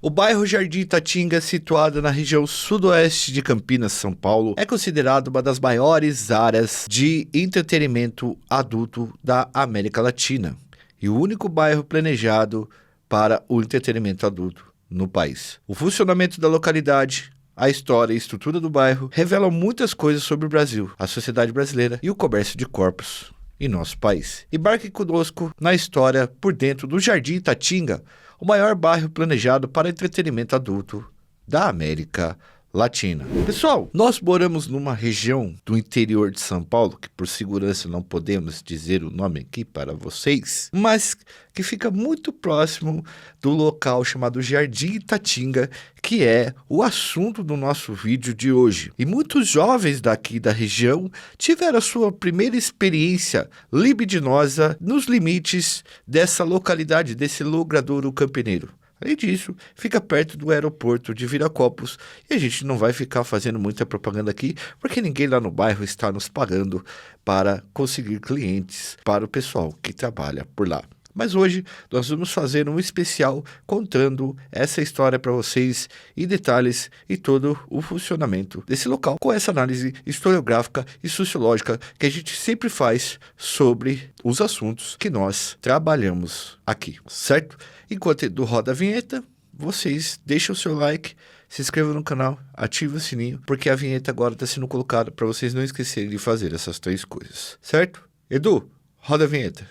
O bairro Jardim Itatinga, situado na região sudoeste de Campinas, São Paulo, é considerado uma das maiores áreas de entretenimento adulto da América Latina e o único bairro planejado para o entretenimento adulto no país. O funcionamento da localidade, a história e estrutura do bairro revelam muitas coisas sobre o Brasil, a sociedade brasileira e o comércio de corpos em nosso país. Embarque conosco na história por dentro do Jardim Itatinga, o maior bairro planejado para entretenimento adulto da América Latina. Pessoal, nós moramos numa região do interior de São Paulo, que por segurança não podemos dizer o nome aqui para vocês, mas que fica muito próximo do local chamado Jardim Itatinga, que é o assunto do nosso vídeo de hoje. E muitos jovens daqui da região tiveram a sua primeira experiência libidinosa nos limites dessa localidade, desse logradouro campineiro. Além disso, fica perto do aeroporto de Viracopos e a gente não vai ficar fazendo muita propaganda aqui, porque ninguém lá no bairro está nos pagando para conseguir clientes para o pessoal que trabalha por lá. Mas hoje nós vamos fazer um especial contando essa história para vocês em detalhes e todo o funcionamento desse local, com essa análise historiográfica e sociológica que a gente sempre faz sobre os assuntos que nós trabalhamos aqui, certo? Enquanto Edu roda a vinheta, vocês deixem o seu like, se inscrevam no canal, ativem o sininho, porque a vinheta agora está sendo colocada para vocês não esquecerem de fazer essas três coisas, certo? Edu, roda a vinheta.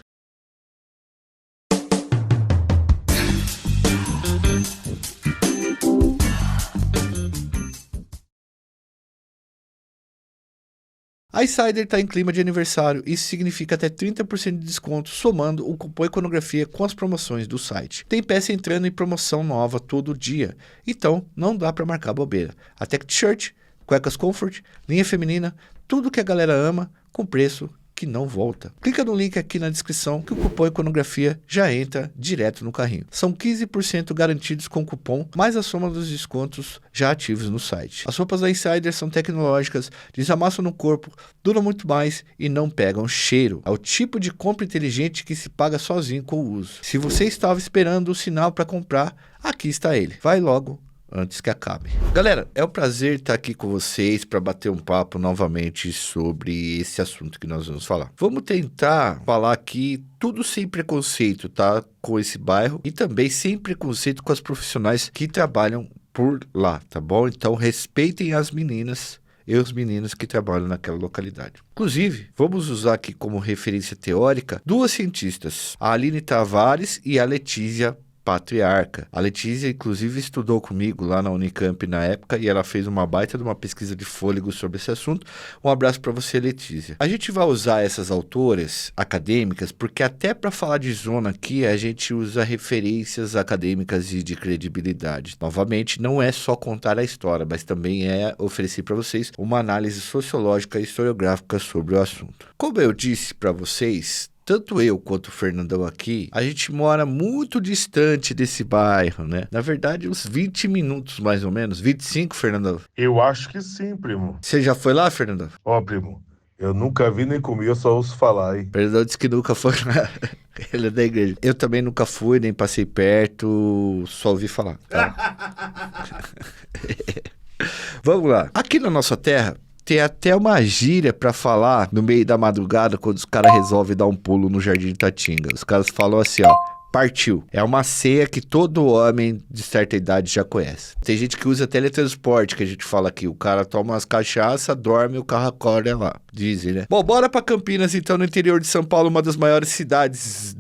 A Insider está em clima de aniversário, isso significa até 30% de desconto somando o cupom Iconografia com as promoções do site. Tem peça entrando em promoção nova todo dia, então não dá para marcar bobeira. Até t-shirt, cuecas comfort, linha feminina, tudo que a galera ama com preço que não volta. Clica no link aqui na descrição que o cupom Iconografia já entra direto no carrinho. São 15% garantidos com o cupom, mais a soma dos descontos já ativos no site. As roupas da Insider são tecnológicas, desamassam no corpo, duram muito mais e não pegam cheiro. É o tipo de compra inteligente que se paga sozinho com o uso. Se você estava esperando o sinal para comprar, aqui está ele. Vai logo antes que acabe. Galera, é um prazer estar aqui com vocês para bater um papo novamente sobre esse assunto que nós vamos falar. Vamos tentar falar aqui tudo sem preconceito, tá? Com esse bairro e também sem preconceito com as profissionais que trabalham por lá, tá bom? Então respeitem as meninas e os meninos que trabalham naquela localidade. Inclusive, vamos usar aqui como referência teórica duas cientistas, a Aline Tavares e a Letícia Patriarca. A Letícia, inclusive, estudou comigo lá na Unicamp na época e ela fez uma baita de uma pesquisa de fôlego sobre esse assunto. Um abraço para você, Letícia. A gente vai usar essas autoras acadêmicas porque até para falar de zona aqui a gente usa referências acadêmicas e de credibilidade. Novamente, não é só contar a história, mas também é oferecer para vocês uma análise sociológica e historiográfica sobre o assunto. Como eu disse para vocês, tanto eu quanto o Fernandão aqui, a gente mora muito distante desse bairro, né? Na verdade, uns 20 minutos mais ou menos. 25, Fernandão? Eu acho que sim, primo. Você já foi lá, Fernandão? Ó, primo, eu nunca vi nem comi, eu só ouço falar, hein? Fernandão disse que nunca foi lá. Ele é da igreja. Eu também nunca fui, nem passei perto, só ouvi falar, tá? Vamos lá. Aqui na nossa terra, tem até uma gíria pra falar no meio da madrugada quando os caras resolvem dar um pulo no Jardim Itatinga. Os caras falam assim, ó, partiu. É uma ceia que todo homem de certa idade já conhece. Tem gente que usa teletransporte, que a gente fala aqui. O cara toma umas cachaça, dorme e o carro acorda lá. Dizem, né? Bom, bora pra Campinas, então, no interior de São Paulo, uma das maiores cidades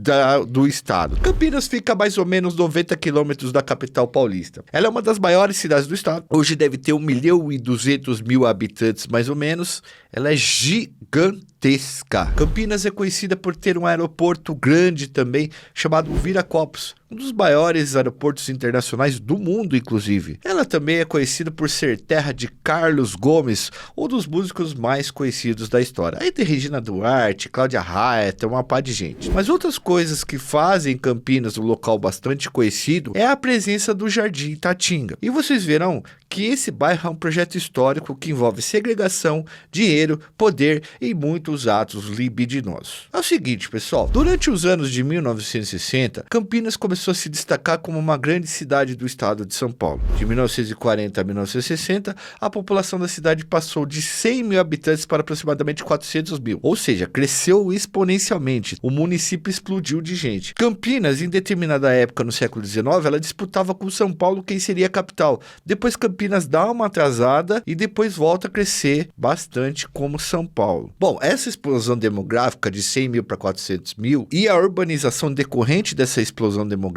do estado. Campinas fica a mais ou menos 90 quilômetros da capital paulista. Ela é uma das maiores cidades do estado. Hoje deve ter 1.200.000 habitantes, mais ou menos. Ela é gigantesca. Campinas é conhecida por ter um aeroporto grande também, chamado Viracopos. Um dos maiores aeroportos internacionais do mundo, inclusive. Ela também é conhecida por ser terra de Carlos Gomes, um dos músicos mais conhecidos da história. Aí tem Regina Duarte, Cláudia Raia, tem uma pá de gente. Mas outras coisas que fazem Campinas um local bastante conhecido é a presença do Jardim Itatinga. E vocês verão que esse bairro é um projeto histórico que envolve segregação, dinheiro, poder e muitos atos libidinosos. É o seguinte, pessoal, durante os anos de 1960, Campinas começou começou a se destacar como uma grande cidade do estado de São Paulo. De 1940 a 1960, a população da cidade passou de 100 mil habitantes para aproximadamente 400 mil. Ou seja, cresceu exponencialmente. O município explodiu de gente. Campinas, em determinada época no século XIX, ela disputava com São Paulo quem seria a capital. Depois Campinas dá uma atrasada e depois volta a crescer bastante como São Paulo. Bom, essa explosão demográfica de 100 mil para 400 mil e a urbanização decorrente dessa explosão demográfica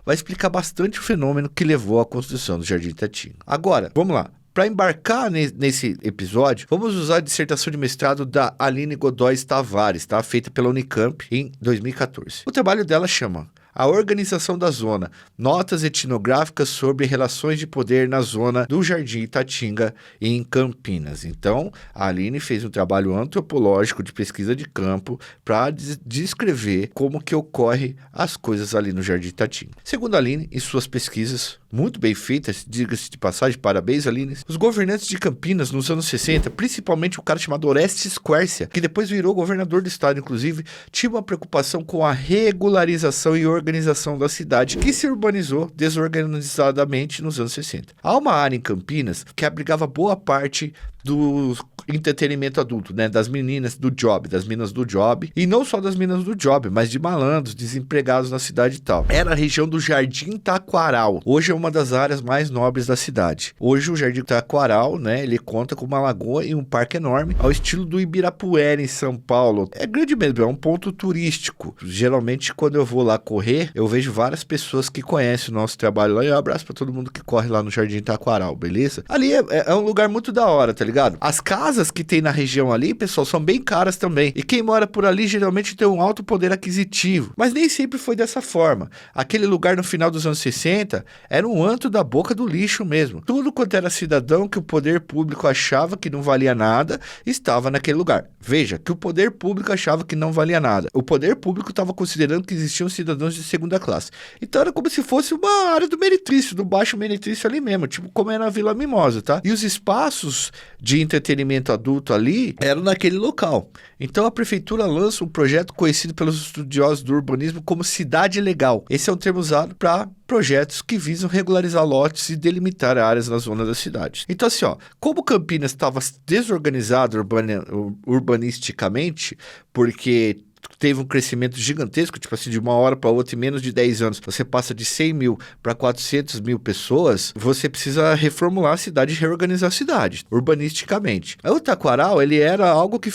vai explicar bastante o fenômeno que levou à construção do Jardim Itatinga. Agora, vamos lá. Para embarcar nesse episódio, vamos usar a dissertação de mestrado da Aline Godoy Tavares, tá? Feita pela Unicamp em 2014. O trabalho dela chama A Organização da Zona, Notas Etnográficas sobre Relações de Poder na Zona do Jardim Itatinga em Campinas. Então, a Aline fez um trabalho antropológico de pesquisa de campo para descrever como que ocorre as coisas ali no Jardim Itatinga. Segundo a Aline, em suas pesquisas, muito bem feitas, diga-se de passagem, parabéns, Aline. Os governantes de Campinas nos anos 60, principalmente o cara chamado Orestes Quercia, que depois virou governador do estado, inclusive, tinha uma preocupação com a regularização e organização da cidade, que se urbanizou desorganizadamente nos anos 60. Há uma área em Campinas que abrigava boa parte do entretenimento adulto, né? Das meninas do job, das minas do job. E não só das minas do job, mas de malandros, desempregados na cidade e tal. Era a região do Jardim Taquaral. Hoje é uma das áreas mais nobres da cidade. Hoje o Jardim Taquaral, né? Ele conta com uma lagoa e um parque enorme, ao estilo do Ibirapuera, em São Paulo. É grande mesmo, é um ponto turístico. Geralmente, quando eu vou lá correr, eu vejo várias pessoas que conhecem o nosso trabalho lá. E um abraço pra todo mundo que corre lá no Jardim Taquaral, beleza? Ali é um lugar muito da hora, tá ligado? As casas que tem na região ali, pessoal, são bem caras também. E quem mora por ali geralmente tem um alto poder aquisitivo. Mas nem sempre foi dessa forma. Aquele lugar no final dos anos 60 era um antro da boca do lixo mesmo. Tudo quanto era cidadão que o poder público achava que não valia nada, estava naquele lugar. Veja, que o poder público achava que não valia nada. O poder público estava considerando que existiam cidadãos de segunda classe. Então era como se fosse uma área do meretrício, do baixo meretrício ali mesmo, tipo como é na Vila Mimosa, tá? E os espaços de entretenimento adulto ali eram naquele local. Então a prefeitura lança um projeto conhecido pelos estudiosos do urbanismo como cidade legal. Esse é um termo usado para projetos que visam regularizar lotes e delimitar áreas na zona da cidade. Então assim, ó, como Campinas estava desorganizado urbanisticamente, porque teve um crescimento gigantesco, tipo assim, de uma hora para outra, em menos de 10 anos, você passa de 100 mil para 400 mil pessoas, você precisa reformular a cidade e reorganizar a cidade, urbanisticamente. O Taquaral, ele era algo que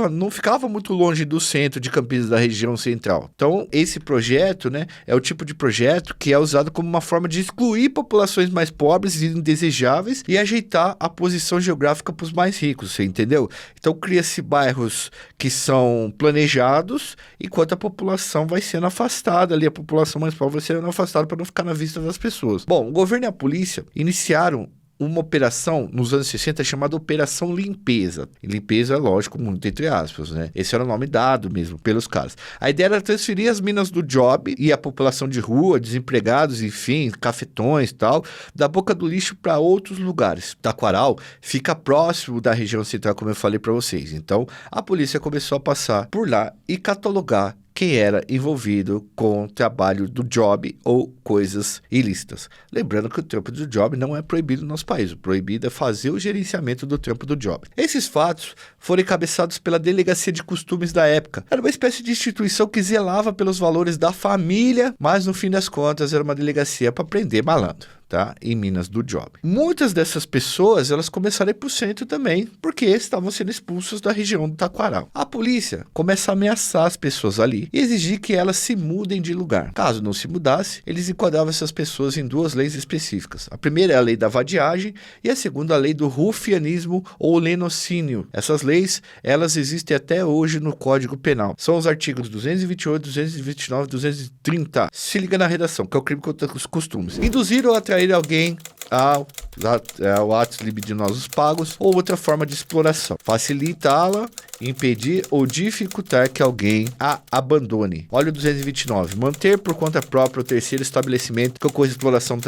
não ficava muito longe do centro de Campinas, da região central. Então, esse projeto, né, é o tipo de projeto que é usado como uma forma de excluir populações mais pobres e indesejáveis e ajeitar a posição geográfica para os mais ricos, você entendeu? Então, cria-se bairros que são planejados, enquanto a população vai sendo afastada ali, a população mais pobre vai sendo afastada para não ficar na vista das pessoas. Bom, o governo e a polícia iniciaram uma operação nos anos 60 chamada Operação Limpeza. E limpeza, lógico, muito entre aspas, né? Esse era o nome dado mesmo pelos caras. A ideia era transferir as minas do job e a população de rua, desempregados, enfim, cafetões e tal, da boca do lixo para outros lugares. Taquaral fica próximo da região central, como eu falei para vocês. Então, a polícia começou a passar por lá e catalogar quem era envolvido com o trabalho do job ou coisas ilícitas. Lembrando que o trampo do job não é proibido no nosso país. O proibido é fazer o gerenciamento do trampo do job. Esses fatos foram encabeçados pela Delegacia de Costumes da época. Era uma espécie de instituição que zelava pelos valores da família, mas no fim das contas era uma delegacia para prender malandro. Tá? Em Minas do Job. Muitas dessas pessoas, elas começaram a ir para o centro também, porque estavam sendo expulsas da região do Taquaral. A polícia começa a ameaçar as pessoas ali e exigir que elas se mudem de lugar. Caso não se mudasse, eles enquadravam essas pessoas em duas leis específicas. A primeira é a lei da vadiagem e a segunda a lei do rufianismo ou lenocínio. Essas leis, elas existem até hoje no Código Penal. São os artigos 228, 229 e 230. Se liga na redação, que é o crime contra os costumes. Induzir ou atrair alguém ao atos libidinosos pagos ou outra forma de exploração. Facilitá-la, impedir ou dificultar que alguém a abandone. Olha o 229. Manter por conta própria o terceiro estabelecimento que ocorre exploração,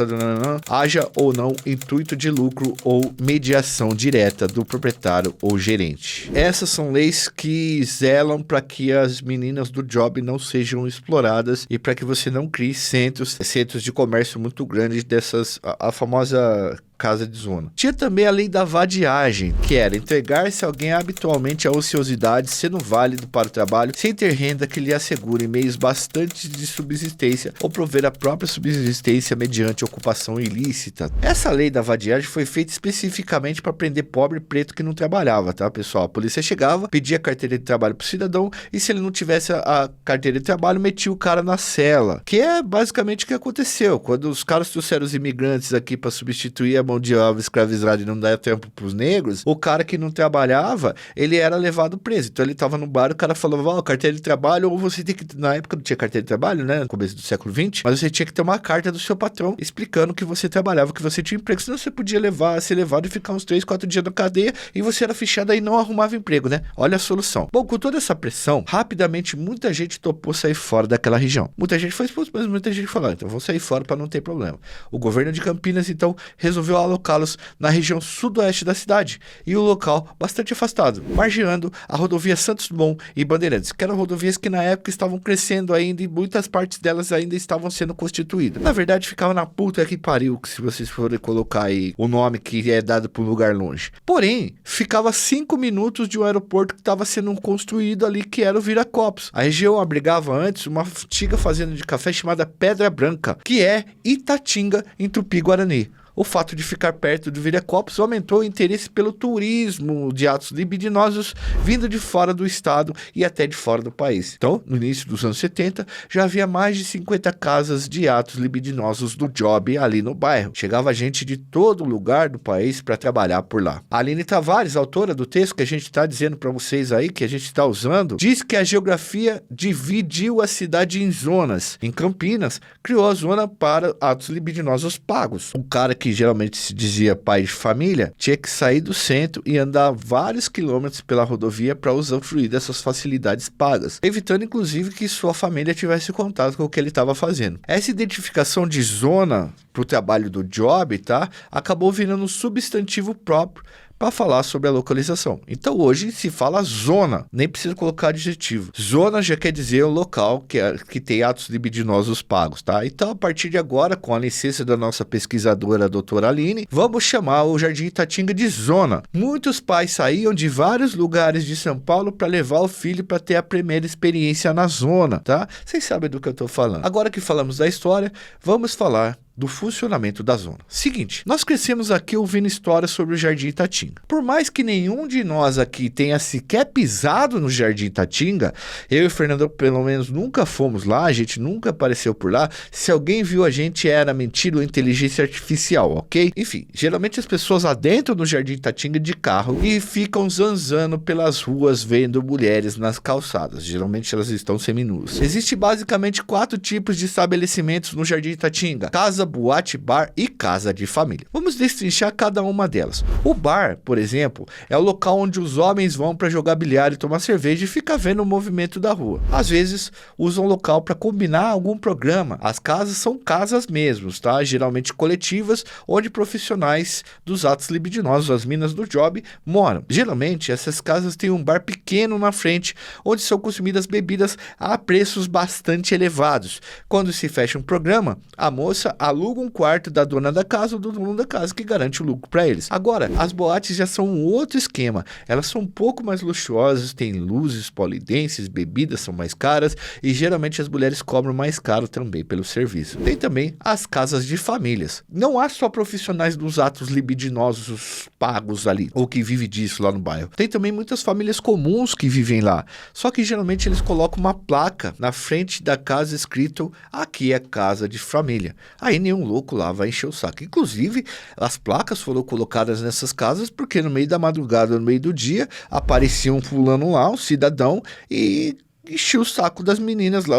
haja ou não intuito de lucro ou mediação direta do proprietário ou gerente. Essas são leis que zelam para que as meninas do job não sejam exploradas e para que você não crie centros de comércio muito grandes dessas, a famosa casa de zona. Tinha também a lei da vadiagem, que era entregar-se a alguém habitualmente a ociosidade, sendo válido para o trabalho, sem ter renda que lhe assegure meios bastantes de subsistência ou prover a própria subsistência mediante ocupação ilícita. Essa lei da vadiagem foi feita especificamente para prender pobre preto que não trabalhava, tá, pessoal? A polícia chegava, pedia carteira de trabalho pro cidadão e se ele não tivesse a carteira de trabalho, metia o cara na cela, que é basicamente o que aconteceu. Quando os caras trouxeram os imigrantes aqui para substituir a mão de obra escravizada e não dar tempo pros negros, o cara que não trabalhava, ele era levado preso. Então ele tava no bar, o cara falava, carteira de trabalho, ou você tem que, na época não tinha carteira de trabalho, né, no começo do século XX, mas você tinha que ter uma carta do seu patrão explicando que você trabalhava, que você tinha emprego, senão você podia ser levado e ficar uns 3, 4 dias na cadeia e você era fichado e não arrumava emprego, né? Olha a solução. Bom, com toda essa pressão, rapidamente muita gente topou sair fora daquela região. Muita gente foi expulsa, mas muita gente falou, então vou sair fora para não ter problema. O governo de Campinas, então, resolveu alocá-los na região sudoeste da cidade e o local bastante afastado, margeando a rodovia Santos Dumont e Bandeirantes, que eram rodovias que na época estavam crescendo ainda e muitas partes delas ainda estavam sendo constituídas. Na verdade, ficava na puta que pariu, se vocês forem colocar aí o nome que é dado para um lugar longe. Porém, ficava 5 minutos de um aeroporto que estava sendo construído ali, que era o Viracopos. A região abrigava antes uma antiga fazenda de café chamada Pedra Branca, que é Itatinga, em Tupi-Guarani. O fato de ficar perto do Viracopos aumentou o interesse pelo turismo de atos libidinosos vindo de fora do estado e até de fora do país. Então, no início dos anos 70, já havia mais de 50 casas de atos libidinosos do job ali no bairro. Chegava gente de todo lugar do país para trabalhar por lá. A Aline Tavares, autora do texto que a gente está dizendo para vocês aí, que a gente está usando, diz que a geografia dividiu a cidade em zonas. Em Campinas, criou a zona para atos libidinosos pagos. Um cara que geralmente se dizia pai de família, tinha que sair do centro e andar vários quilômetros pela rodovia para usufruir dessas facilidades pagas, evitando inclusive que sua família tivesse contato com o que ele estava fazendo. Essa identificação de zona para o trabalho do job, tá, acabou virando um substantivo próprio para falar sobre a localização. Então hoje se fala zona, nem precisa colocar adjetivo. Zona já quer dizer o local que tem atos libidinosos pagos, tá? Então a partir de agora, com a licença da nossa pesquisadora, a doutora Aline, vamos chamar o Jardim Itatinga de zona. Muitos pais saíam de vários lugares de São Paulo para levar o filho para ter a primeira experiência na zona, tá? Vocês sabem do que eu estou falando. Agora que falamos da história, vamos falar do funcionamento da zona. Seguinte, nós crescemos aqui ouvindo histórias sobre o Jardim Itatinga. Por mais que nenhum de nós aqui tenha sequer pisado no Jardim Itatinga, eu e o Fernando pelo menos nunca fomos lá, a gente nunca apareceu por lá. Se alguém viu a gente era mentira ou inteligência artificial, ok? Enfim, geralmente as pessoas adentram no Jardim Itatinga de carro e ficam zanzando pelas ruas vendo mulheres nas calçadas. Geralmente elas estão seminuas. Existem basicamente 4 tipos de estabelecimentos no Jardim Itatinga: casa, boate, bar e casa de família. Vamos destrinchar cada uma delas. O bar, por exemplo, é o local onde os homens vão para jogar bilhar e tomar cerveja e ficar vendo o movimento da rua. Às vezes, usam o local para combinar algum programa. As casas são casas mesmo, tá? Geralmente coletivas, onde profissionais dos atos libidinosos, as minas do job, moram. Geralmente, essas casas têm um bar pequeno na frente, onde são consumidas bebidas a preços bastante elevados. Quando se fecha um programa, a moça aluga um quarto da dona da casa ou do dono da casa, que garante o lucro para eles. Agora, as boates já são um outro esquema. Elas são um pouco mais luxuosas, têm luzes, polidenses, bebidas são mais caras e geralmente as mulheres cobram mais caro também pelo serviço. Tem também as casas de famílias. Não há só profissionais dos atos libidinosos pagos ali, ou que vivem disso lá no bairro. Tem também muitas famílias comuns que vivem lá. Só que geralmente eles colocam uma placa na frente da casa escrito: aqui é casa de família. Aí nenhum louco lá vai encher o saco. Inclusive, as placas foram colocadas nessas casas porque no meio da madrugada, no meio do dia, aparecia um fulano lá, um cidadão, e enchia o saco das meninas lá,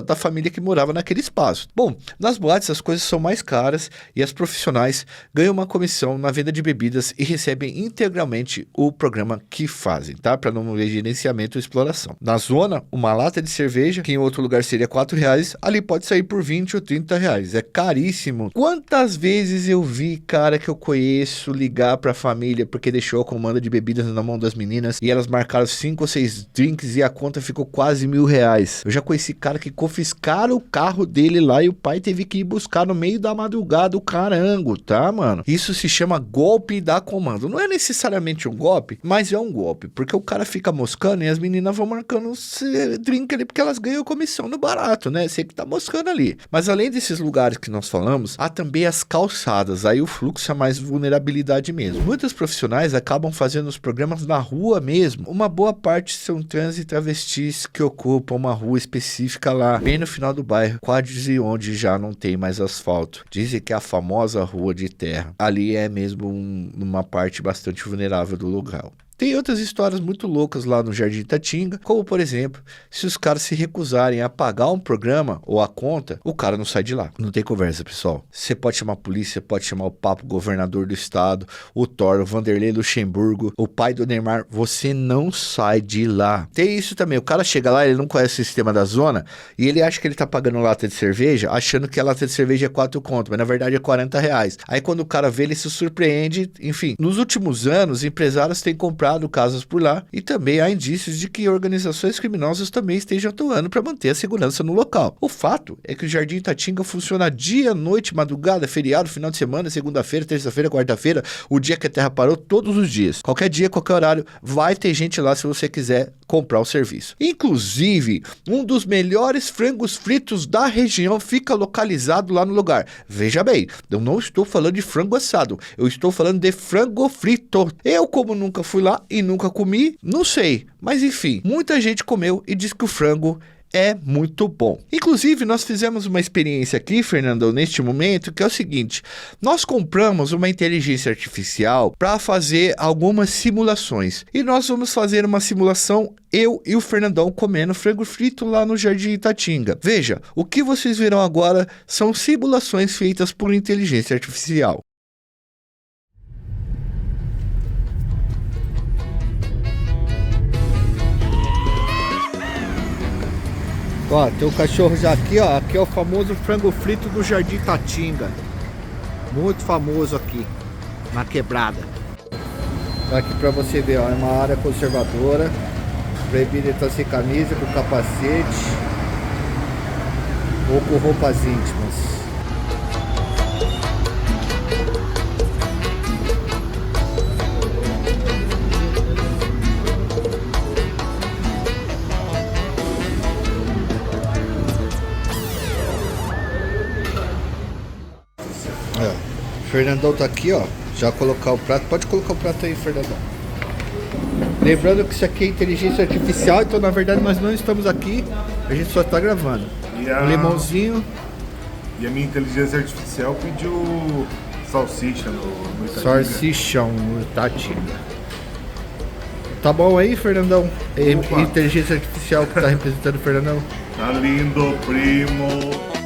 da família que morava naquele espaço. Bom, nas boates as coisas são mais caras e as profissionais ganham uma comissão na venda de bebidas e recebem integralmente o programa que fazem, tá? Para não haver gerenciamento ou exploração. Na zona, uma lata de cerveja, que em outro lugar seria R$4, ali pode sair por R$20 ou R$30. É caríssimo. Quantas vezes eu vi cara que eu conheço ligar pra família porque deixou a comanda de bebidas na mão das meninas e elas marcaram 5 ou 6 drinks e a conta ficou quase R$1.000. Eu já conheci cara que confiscaram o carro dele lá e o pai teve que ir buscar no meio da madrugada o carango, tá, mano? Isso se chama golpe da comando. Não é necessariamente um golpe, mas é um golpe, porque o cara fica moscando e as meninas vão marcando drink ali porque elas ganham comissão no barato, né? Você que tá moscando ali. Mas além desses lugares que nós falamos, há também as calçadas. Aí o fluxo é mais vulnerabilidade mesmo. Muitos profissionais acabam fazendo os programas na rua mesmo. Uma boa parte são trans e travestis que ocupam uma rua específica lá, bem no final do bairro, quase onde já não tem mais asfalto. Dizem que é a famosa rua de terra. Ali é mesmo uma parte bastante vulnerável do local. Tem outras histórias muito loucas lá no Jardim Itatinga, como por exemplo, se os caras se recusarem a pagar um programa ou a conta, o cara não sai de lá. Não tem conversa, pessoal. Você pode chamar a polícia, pode chamar o papo governador do estado, o Thor, o Vanderlei Luxemburgo, o pai do Neymar, você não sai de lá. Tem isso também, o cara chega lá, ele não conhece o sistema da zona e ele acha que ele tá pagando lata de cerveja, achando que a lata de cerveja é 4 conto, mas na verdade é R$40. Aí quando o cara vê, ele se surpreende, enfim. Nos últimos anos, empresários têm comprado casas por lá e também há indícios de que organizações criminosas também estejam atuando para manter a segurança no local. O fato é que o Jardim Itatinga funciona dia, noite, madrugada, feriado, final de semana, segunda-feira, terça-feira, quarta-feira, o dia que a terra parou, todos os dias. Qualquer dia, qualquer horário, vai ter gente lá se você quiser comprar o serviço. Inclusive, um dos melhores frangos fritos da região fica localizado lá no lugar. Veja bem, eu não estou falando de frango assado, eu estou falando de frango frito. Eu, como nunca fui lá e nunca comi, não sei. Mas enfim, muita gente comeu e diz que o frango é muito bom. Inclusive, nós fizemos uma experiência aqui, Fernando, neste momento, que é o seguinte: nós compramos uma inteligência artificial para fazer algumas simulações. E nós vamos fazer uma simulação, eu e o Fernandão comendo frango frito lá no Jardim Itatinga. Veja, o que vocês verão agora são simulações feitas por inteligência artificial. Ó, tem o cachorro já aqui, ó. Aqui é o famoso frango frito do Jardim Itatinga. Muito famoso aqui, na quebrada. Tá aqui pra você ver, ó. É uma área conservadora. Proibido estar sem camisa, com capacete ou com roupas íntimas. O Fernandão tá aqui, ó. Já colocar o prato. Pode colocar o prato aí, Fernandão. Lembrando que isso aqui é inteligência artificial, então na verdade nós não estamos aqui, a gente só tá gravando. Um limãozinho. E a minha inteligência artificial pediu salsicha no Itatinga. Salsichão no Itatinga. Tá bom aí, Fernandão? É inteligência artificial que tá representando o Fernandão. Tá lindo, primo.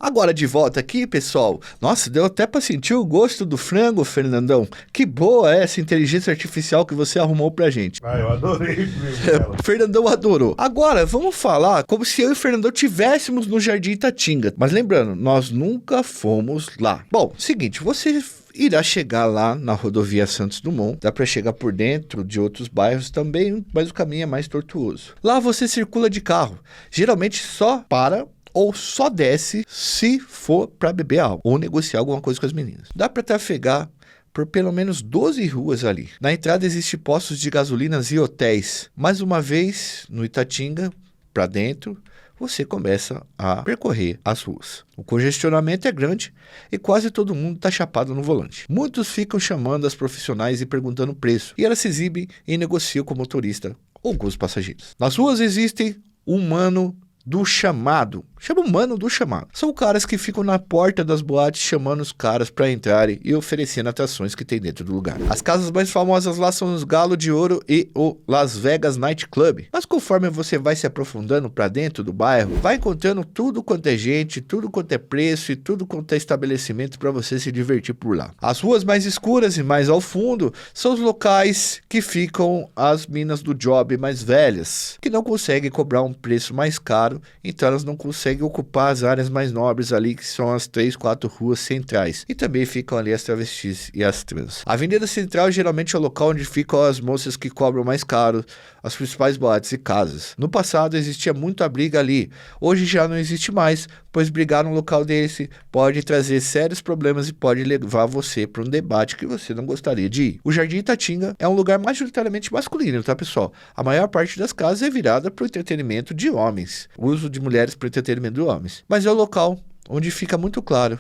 Agora de volta aqui, pessoal. Nossa, deu até para sentir o gosto do frango, Fernandão. Que boa essa inteligência artificial que você arrumou pra gente. Eu adorei mesmo ela. O Fernandão adorou. Agora, vamos falar como se eu e o Fernandão tivéssemos no Jardim Itatinga. Mas lembrando, nós nunca fomos lá. Bom, seguinte, você irá chegar lá na rodovia Santos Dumont. Dá para chegar por dentro de outros bairros também, mas o caminho é mais tortuoso. Lá você circula de carro. Geralmente só para ou só desce se for para beber algo ou negociar alguma coisa com as meninas. Dá para trafegar por pelo menos 12 ruas ali. Na entrada existem postos de gasolinas e hotéis. Mais uma vez, no Itatinga, para dentro, você começa a percorrer as ruas. O congestionamento é grande e quase todo mundo está chapado no volante. Muitos ficam chamando as profissionais e perguntando o preço, e elas se exibem e negociam com o motorista ou com os passageiros. Nas ruas existem um mano do chamado. Chama o mano do chamado. São caras que ficam na porta das boates chamando os caras para entrarem e oferecendo atrações que tem dentro do lugar. As casas mais famosas lá são os Galo de Ouro e o Las Vegas Night Club. Mas conforme você vai se aprofundando para dentro do bairro, vai encontrando tudo quanto é gente, tudo quanto é preço e tudo quanto é estabelecimento para você se divertir por lá. As ruas mais escuras e mais ao fundo são os locais que ficam as minas do job mais velhas, que não conseguem cobrar um preço mais caro, então elas não conseguem ocupar as áreas mais nobres ali, que são as 3, 4 ruas centrais. E também ficam ali as travestis e as trans. A Avenida Central geralmente é o local onde ficam as moças que cobram mais caro, as principais boates e casas. No passado existia muita briga ali. Hoje já não existe mais, pois brigar num local desse pode trazer sérios problemas e pode levar você para um debate que você não gostaria de ir. O Jardim Itatinga é um lugar majoritariamente masculino, tá, pessoal? A maior parte das casas é virada para o entretenimento de homens. O uso de mulheres para o entretenimento de homens. Mas é o local onde fica muito claro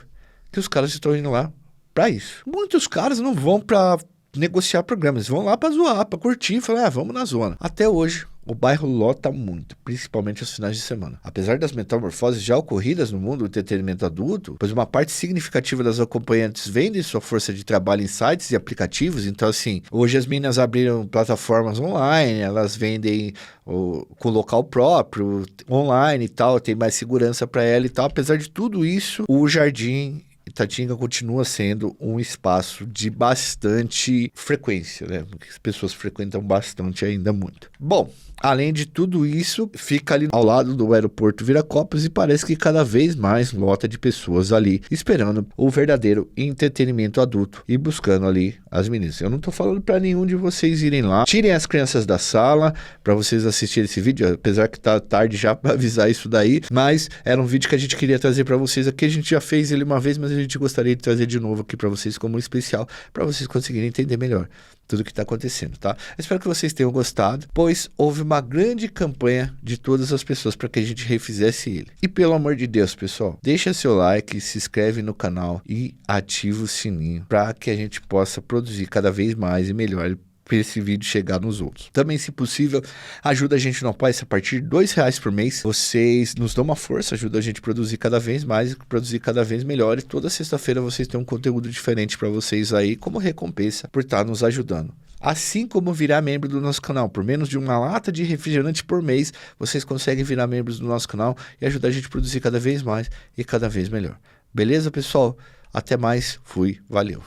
que os caras estão indo lá para isso. Muitos caras não vão para negociar programas, vão lá para zoar, para curtir, falar, vamos na zona. Até hoje, o bairro lota muito, principalmente aos finais de semana. Apesar das metamorfoses já ocorridas no mundo do entretenimento adulto, pois uma parte significativa das acompanhantes vende sua força de trabalho em sites e aplicativos, então assim, hoje as meninas abriram plataformas online, elas vendem com local próprio, online e tal, tem mais segurança para ela e tal. Apesar de tudo isso, o Jardim Itatinga continua sendo um espaço de bastante frequência, né? Porque as pessoas frequentam bastante ainda muito. Bom, além de tudo isso, fica ali ao lado do aeroporto Viracopos e parece que cada vez mais lota de pessoas ali esperando o verdadeiro entretenimento adulto e buscando ali as meninas. Eu não tô falando para nenhum de vocês irem lá. Tirem as crianças da sala para vocês assistirem esse vídeo, apesar que tá tarde já para avisar isso daí, mas era um vídeo que a gente queria trazer para vocês aqui. A gente já fez ele uma vez, mas a gente gostaria de trazer de novo aqui para vocês como um especial, para vocês conseguirem entender melhor tudo o que está acontecendo, tá? Eu espero que vocês tenham gostado, pois houve uma grande campanha de todas as pessoas para que a gente refizesse ele. E pelo amor de Deus, pessoal, deixa seu like, se inscreve no canal e ativa o sininho para que a gente possa produzir cada vez mais e melhor para esse vídeo chegar nos outros. Também, se possível, ajuda a gente no Apoia-se a partir de R$2 por mês. Vocês nos dão uma força, ajuda a gente a produzir cada vez mais e produzir cada vez melhor. E toda sexta-feira vocês têm um conteúdo diferente para vocês aí, como recompensa por estar nos ajudando. Assim como virar membro do nosso canal. Por menos de uma lata de refrigerante por mês, vocês conseguem virar membros do nosso canal e ajudar a gente a produzir cada vez mais e cada vez melhor. Beleza, pessoal? Até mais. Fui. Valeu.